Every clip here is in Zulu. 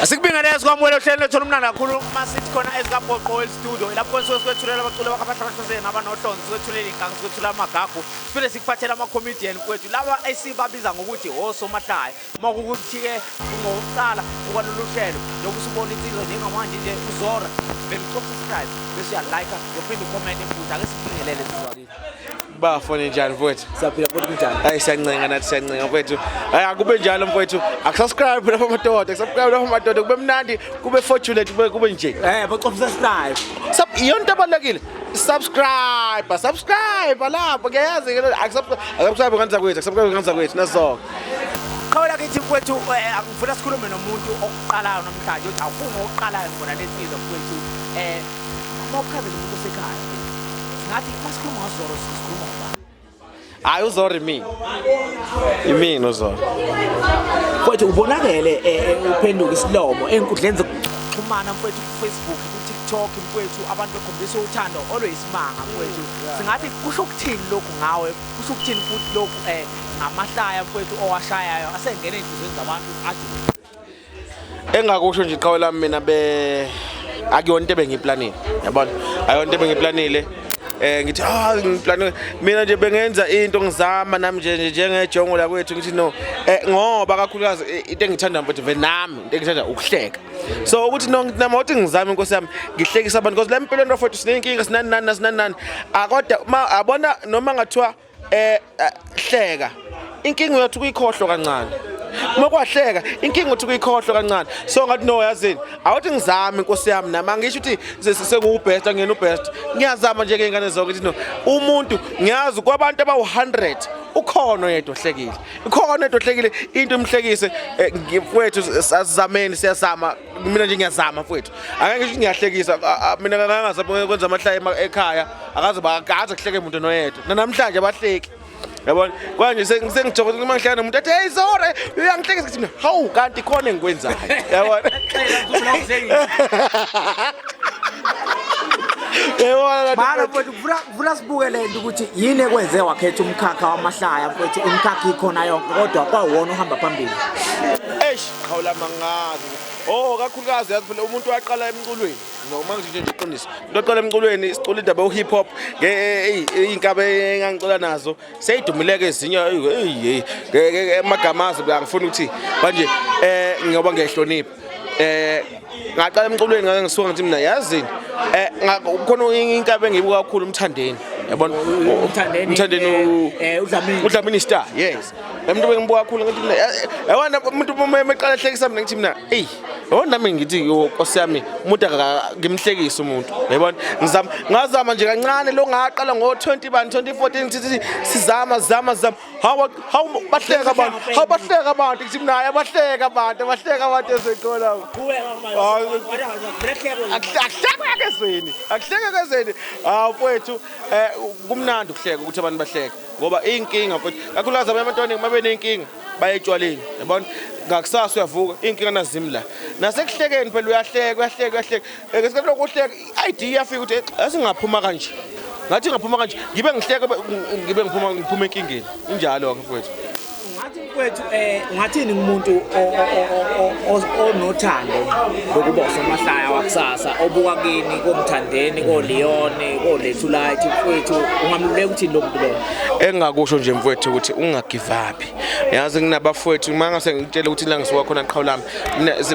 Asikubingelele sikwamukela ohlelweni lethu olumnandi kakhulu masithi khona ezikaBhoqo Studio lapho sikwethulela abaculi bakabahlangahloseni abanohlonzi sikwethulela inkanga sikwethulela amagagu siphinde sikuphathela ama-comedian kwethu laba esibabiza ngokuthi osomahlaya makukuthi-ke ngokuqala ukwalolu hlelo lokhu sibona insizwa njengamanje nje uzora vele subscribe bese uyalike uphinde ucommente futhi ake sikubingelele sizwakile bafone njani mfowethu siyaphila futhi njani hayi siyancenga nathi siyancenga mfowethu hayi akube njalo mfowethu akusubscribe lapha madoda akusubscribe lapha madoda kube mnandi kube fortunate kube nje baqofa subscribe yonto abalekile subscribe lapho ngiyazi ke akusubscribe kanza kwethu akusubscribe kanza kwethu nasonke Khawula kithi mfowethu angifuna sikhulume nomuntu oqalayo namhlanje uthi awufuni oqalayo ngona lesizwe mfowethu mawuchaze umuntu osekhaya ngathi masikhuluma ngazoro sikhuluma ngobani hayi uzoro imini uzoro mfowethu ubonakele uphenduka isilomo enkundleni zokuxhumana mfowethu ku-Facebook ku-TikTok mfowethu abantu bekhombisa uthando olweyisimanga mfowethu singathi kusho ukuthini lokhu ngawe kusho ukuthini futhi lokhu ngamahlaya mfowethu owashayayo asengena ey'nhlizweni zabantu adume engakusho nje iqhawe lami mina akuyona into ebengiyiplanile yabona ayona into ebengiyiplanile ngithi ngiplanile mina nje bengenza into ngizama nami nje njengejongo la kwethu ngithi no ngoba kakhulukazi into engithanda mfowethu vele nami into engithanda ukuhleka so ukuthi no ngithi nami uthi ngizama inkosi yami ngihlekisa abantu because la empilweni mfowethu sinenkinga sinani kodwa abona noma ngathiwa hleka inkinga yethu kuyikhohlwa kancane mokwahleka inkinga uthi kuyikhohlwa kancane so ngathi no yazini awuthi ngizama inkosi yami nami angisho ukuthi sengubest angena ubest ngiyazama nje ke ingane zonke ukuthi no umuntu ngiyazi kwabantu abawu100 ukhono yedwa ohlekile ikhono yedwa ohlekile into imhlekise mfowethu sazameni siyazama mina nje ngiyazama mfowethu angeke ngisho ngiyahlekisa mina ngangazama kwenza amahlaya ekhaya akaze bakaze kuhleke umuntu noyedwa namhlanje abahleki yabona kwanje sengijokoza uma ngihlala nomuntu athi hey Zora uyangihlekisa ukuthi hawu kanti khona engikwenzayo yabona Mara mfowethu kufuna sibuke lento ukuthi yini ekwenze wakhetha umkhakha wamahlaya mfowethu umkhakha ikhona yonke kodwa kwawona uhamba phambili khawula mangazi kakhulukazi yazi phela umuntu waqala emculweni noma nje iqiniso umuntu oqala emculweni isicula indaba ye-hip hop iy'nkabe engangicula nazo seyidumileke ezinye emagamazi angifuni ukuthi manje ngoba ngiyahlonipha ngaqala emculweni ngake ngisuka ngithi mina yazini khona inkabe engiyibuka kakhulu umthandeni yabona umthandeni uDlamini Star yes umuntu bengibuka kakhulu ngithi mina yabona umuntu uma eqala ehlekisa mina ngithi mina yabona nami ngithi nkosi yami umuntu ngimhlekisa umuntu yabona ngazama nje kancane lo ngaqala ngo-2014 ngithi sizama hawu bahleka abantu ngithi mina abahleka abantu esekhona akuhleke kezweni mfowethu kumnandi ukuhleka ukuthi abantu bahleke ngoba inkinga mfowethu kakhulukazi abantwana uma benenkinga bayetshwaleni yabona ngakusasa uyavuka inkinga nazimla nasekuhlekeni phela uyahleka ngesikhathi lokho uhleka i-idea iyafika ukuthi asingaphuma kanje ngathi ngaphuma kanje ngibe ngiphuma enkingeni injalo ke mfowethu mfowethu ungathini umuntu onothando lokuba usomahlaya wakusasa obuka kini komthandeni koLeon koLethulite mfowethu ungamluleka ukuthini lo muntu lo engakusho nje mfowethu ukuthi ungagive up yazi nginabafowethu mangase ngitshela ukuthi la ngisuka khona qhawulami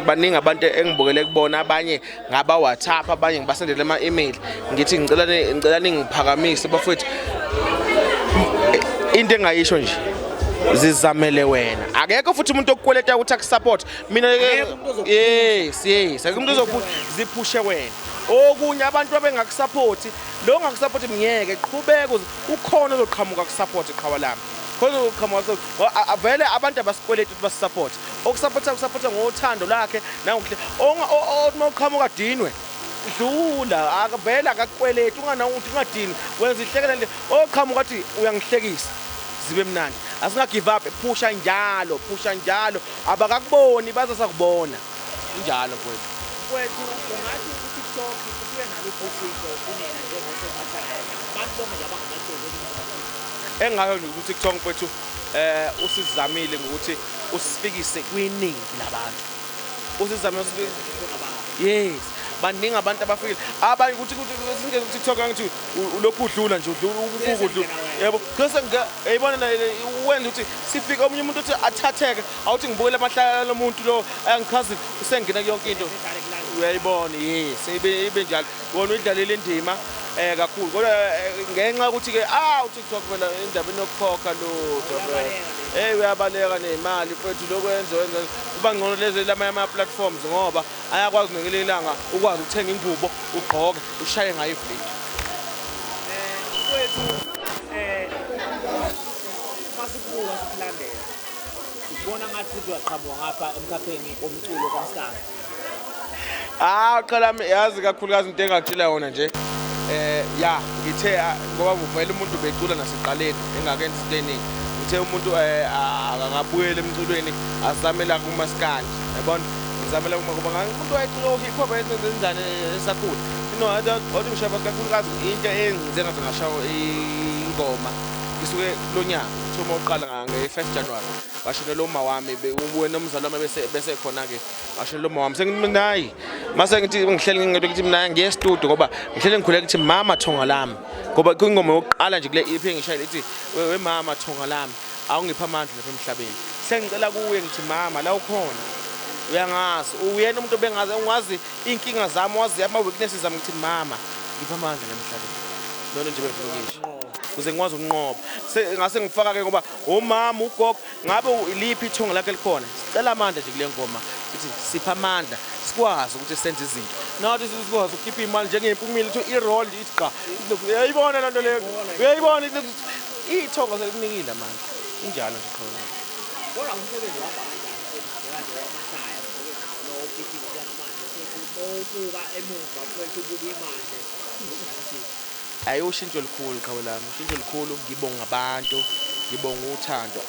baningi abantu engibukele kubona abanye ngaba WhatsApp abanye ngibasendele ama-email ngithi ngicela ningiphakamise bafowethu into engayisho nje zizamele wena akekho futhi umuntu okukweleta ukuthi akusupport mina yes akumuntu uzokuthi ziphushe wena okunye abantu abengakusupport lo ngakusupport mngeke qhubeka ukhona ozoqhamuka kusupport iqhawa lami khona uqhamuka vele abantu abasikweleta ukuthi basisupport ukusupporta ngothando lakhe nangokuhle uma uqhamuka dinwe dlula akavela akakweleta ungadini wenza ihlekela nje oqhamuka athi uyangihlekisa zibe mnandi asingagive up phusha njalo abakakuboni bazasakubona njalo mfowethu ungathi uTikTok kusuke nalo uphushiso kunena njengosomahlaya abantu bonke nje abangamathozi engayo nje uTikTok mfowethu usizamile ngokuthi usifikise kwiningi labantu usizame yes baningi abantu abafikile abanye ukuthi singeke TikTok ngithi ulokhu udlula nje udlula yebo bese ngiyayibona wenza ukuthi sifike omunye umuntu uthi athatheke awuthi ngibukele amahlala lomuntu lo ayangikhazi usengena yonke into uyayibona yes ibe njalo wona uyidlalile indima kakhulu kodwa ngenxa ukuthi ke uTikTok phela indabeni yokukhokha lutho uyabaleka nemali mfethu lokwenza wenza kuba ngcono lezi lama platforms ngoba ayakwazi ngelingelanga ukwazi ukuthenga ingubo ugqoke ushaye ngayo ivideo Kwethu masibuka sikulandela sibona ngathi uzaqhamuka ngapha emkhapheni komculo kaMskansi qala yazi kakhulukazi into engakutshela yona nje ya ngithe ngoba kuvela umuntu becula naseqaleni engakenza into eningi ngithe umuntu akangabuyela emculweni azamela kuMaskandi yabona ngizamela kuba umuntu wayecula hip hop enzenjani esakhula wathi ngishaya kakhulukazi into engize ngathi ngashawo ingoma isuke lonyaka uma uqala nge-1 January washonela uma wami wena umzali wami bese khona ke washonela uma wami senginayi mase ngithi ngihleli ngingedwa ukuthi mina ngiye studio ngoba ngihleli ngikhuleka ukuthi mama thonga lami ngoba ingoma yokuqala nje kule EP engishayile ithi we mama thonga lami awungipha amandla lapha emhlabeni sengicela kuwe ngithi mama la ukhona uyangazi uyena umuntu bengazi ungazi inkinga zami wazi ama weaknesses zami ngithi mama ngipha amandla emhlabeni lona nje befuna kuze ngikwazi ukunqoba ngase ngifaka ke ngoba umama ugogo ngabe iliphi ithonga lakhe likhona sicela amandla nje kule ngoma ukuthi sipha amandla sikwazi ukuthi senze izinto nathi sikwazi ukukhipha imali njengempumile ukuthi i-roll iqa uyayibona lento leyo uyayibona ithonga selikunikile amandla injalo nje khona kodwa umsebenzi waba kanjani wamahlaya nawo lo ukhiphile njengamanje ukubuka emuva kwethu ukubuka imanje ushintsho likhulu khawulami ushintsho likhulu ngibonga abantu ngibonga uthando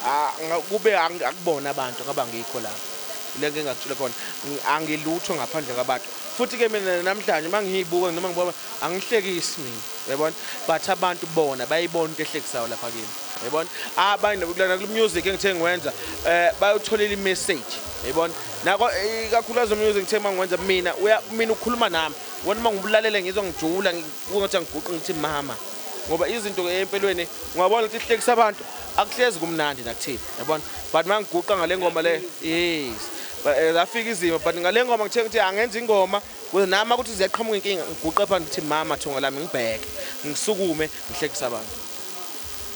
kube akubona abantu ngaba ngikho lapha leke engakutshela khona angilutho ngaphandle kwabantu futhi ke mina namhlanje mangiyibuka noma ngibona angihlekisi mina uyabona but abantu bona bayibona into ehlekisayo lapha kimi uyabona abanye nokulana ku music engithe ngiwenza bayotholela i-message uyabona nako kakhulukazi music ngithe mangiwenza mina ukhuluma nami wona mangibulalele ngizwa ngijula kungathi ngiguqa ngithi mama ngoba izinto empelweni ungabona ukuthi ihlekisa abantu akuhlezi kumnandi nakuthini yabona but mangiguqa ngale ngoma le yes afika izimo but ngale ngoma ngithe ukuthi angenza ingoma kuze nami ukuthi ziyaqhamuka inkinga ngiguqa phansi ngithi mama thonga lami ngibheke ngisukume ngihlekisa abantu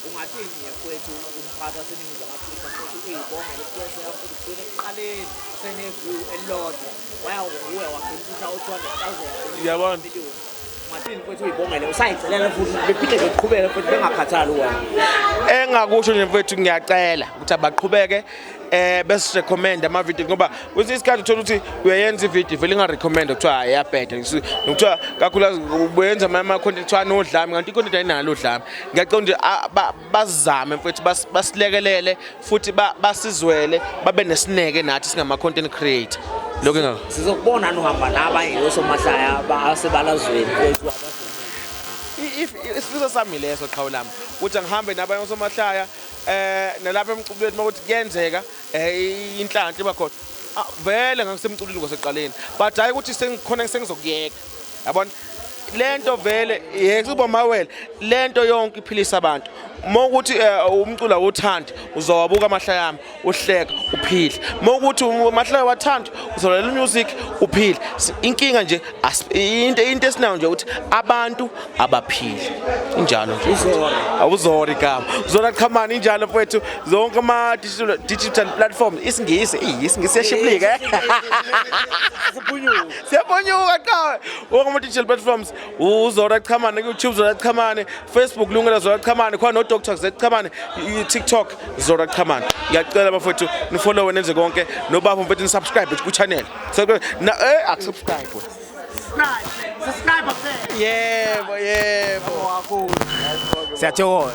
ungathini kwethu umphakathi waseNingizimu Afrika futhi uyibonga lekwese yakho kusukela ekuqaleni seneview elodwa wayawuwe wakhipha u200,000 yabona ngathini kwethu uyibongele usayicelela futhi bephinde beqhubeke futhi bengakhathali wena engakusho nje mfethu ngiyacela ukuthi abaqhubeke bese recommend ama video ngoba kwesinye isikhathi uthola ukuthi uyayenza ivideo vele inga recommend kuthiwa ayabheda ngikuthiwa kakhulukazi ubuyenza ama content kuthiwa nodlame kanti icontent ayinalo odlame ngiyaqonda nje bazame mfethu basilekelele futhi basizwele babe nesineke nathi singama content creator lokho ngakho sizokubona uhamba nabanye osomahlaya basebalazweni kwethu isifiso sami leso qhawulami ukuthi ngihambe nabanye osomahlaya nalapha emculweni makuthi kuyenzeka inhlanhla bakhona vele ngisemculweni kwaseqaleni but hayi ukuthi sengikhona sengizokuyeka yabona lento vele yekuba mawele lento yonke iphilisa abantu mokuthi umculo awuthandi uzowabuka amahlaya yami uhleka uphile mokuthi amahlaya wathandi uzolalela music uphile inkinga nje into esinayo nje ukuthi abantu abaphile injalo nje awuzori igama uzona qhamani injalo mfethu zonke ama digital platforms isingisi siyashiblika siyabonyuka qha wonke ama digital platforms uzora qhamani ku YouTube uzora qhamani Facebook lungela uzora qhamani khona Dr. Zqhamane TikTok Zora Qhamane ngiyacela bafethu nifollow nenze konke nobaba mfethu ni subscribe ku channel so na subscribe subscribe yebo wakho siyathokoza